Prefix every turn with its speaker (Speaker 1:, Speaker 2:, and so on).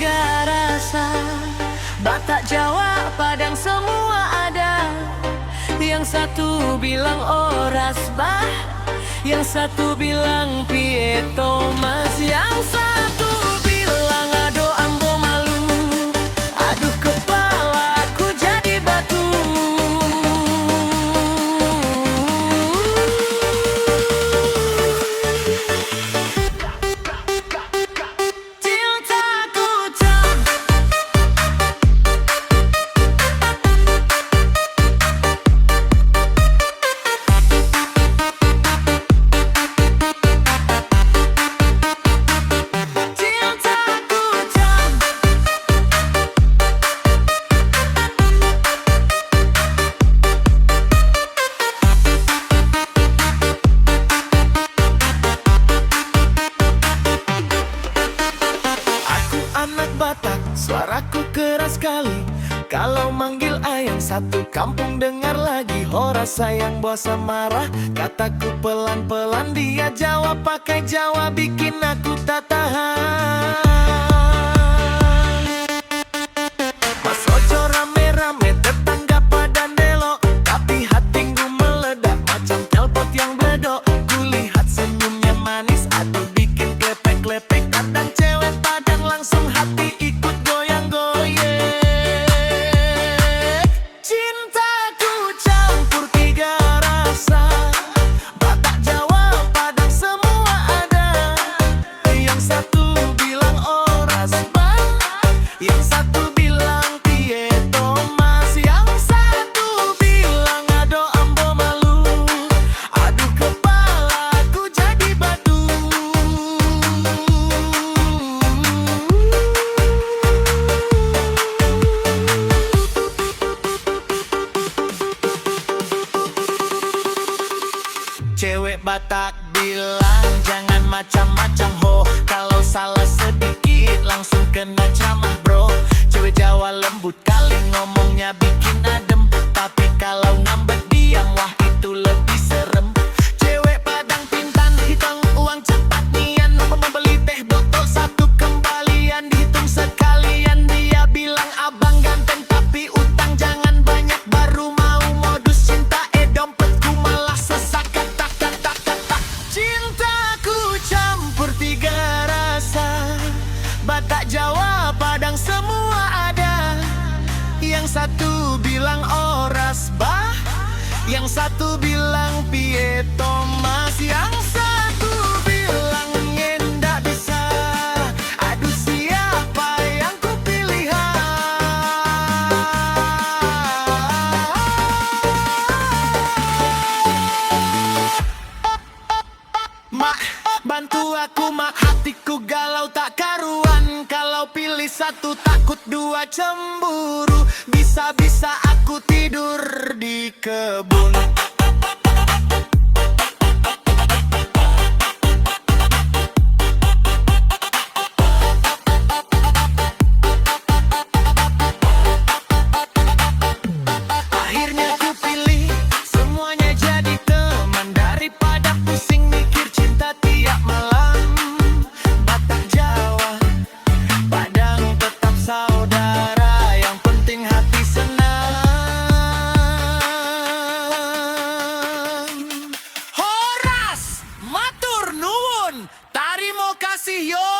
Speaker 1: tiga rasa. Batak, Jawa, Padang semua ada. Yang satu bilang oras bah, yang satu bilang piye Thomas, yang satu bilang ado ambo malu. Aduh kepalaku jadi batu. Suaraku keras sekali kalau manggil ayang, satu kampung dengar lagi. Hora sayang bosa marah, kataku pelan-pelan. Dia jawab pakai Jawa, bikin aku tak tahan. Mas ojo rame-rame tetangga pada ndelok, tapi hatiku meledak macam telpot yang bledok. Kulihat senyumnya manis, aduh bikin klepek-klepek. Kadang cewek Padang langsung hati ikut goyang-goyang. Cintaku campur tiga rasa, Batak, Jawa, Padang semua ada. Yang satu bilang oras bang, yang satu bilang piye Thomas, yang satu bilang ado ambo malu. Aduh kepalaku jadi batu. Cewek Batak bilang jangan macam-macam ho, kalau salah sedikit langsung kena ceramah bro. Cewek Jawa lembut kali ngomongnya bikin adem, tapi kalau ngambek diam wah itu lebih serem. Cewek Padang pintan hitung uang cepat nian, membeli teh botol satu kembalian dihitung sekalian. Dia bilang abang ganteng tapi utang jangan banyak, baru mau modus cinta dompetku malah sesak. Cintaku campur tiga rasa, Batak, Jawa, Padang semua ada. Yang satu bilang oras bah, yang satu bilang piye Thomas, yang satu bilang ngendak bisa. Aduh siapa yang ku pilihan? Mak, bantu aku mak, hatiku galau tak karuan. Kalau pilih satu takut dua cemburu, bisa-bisa aku tidur di kebun. Akhirnya ku pilih semuanya jadi teman, daripada pusing mikir cinta tiap malam. Batak, Jawa, Padang tetap saudara, yang penting hati senang. Horas matur nuwun, tarimo kasih yo.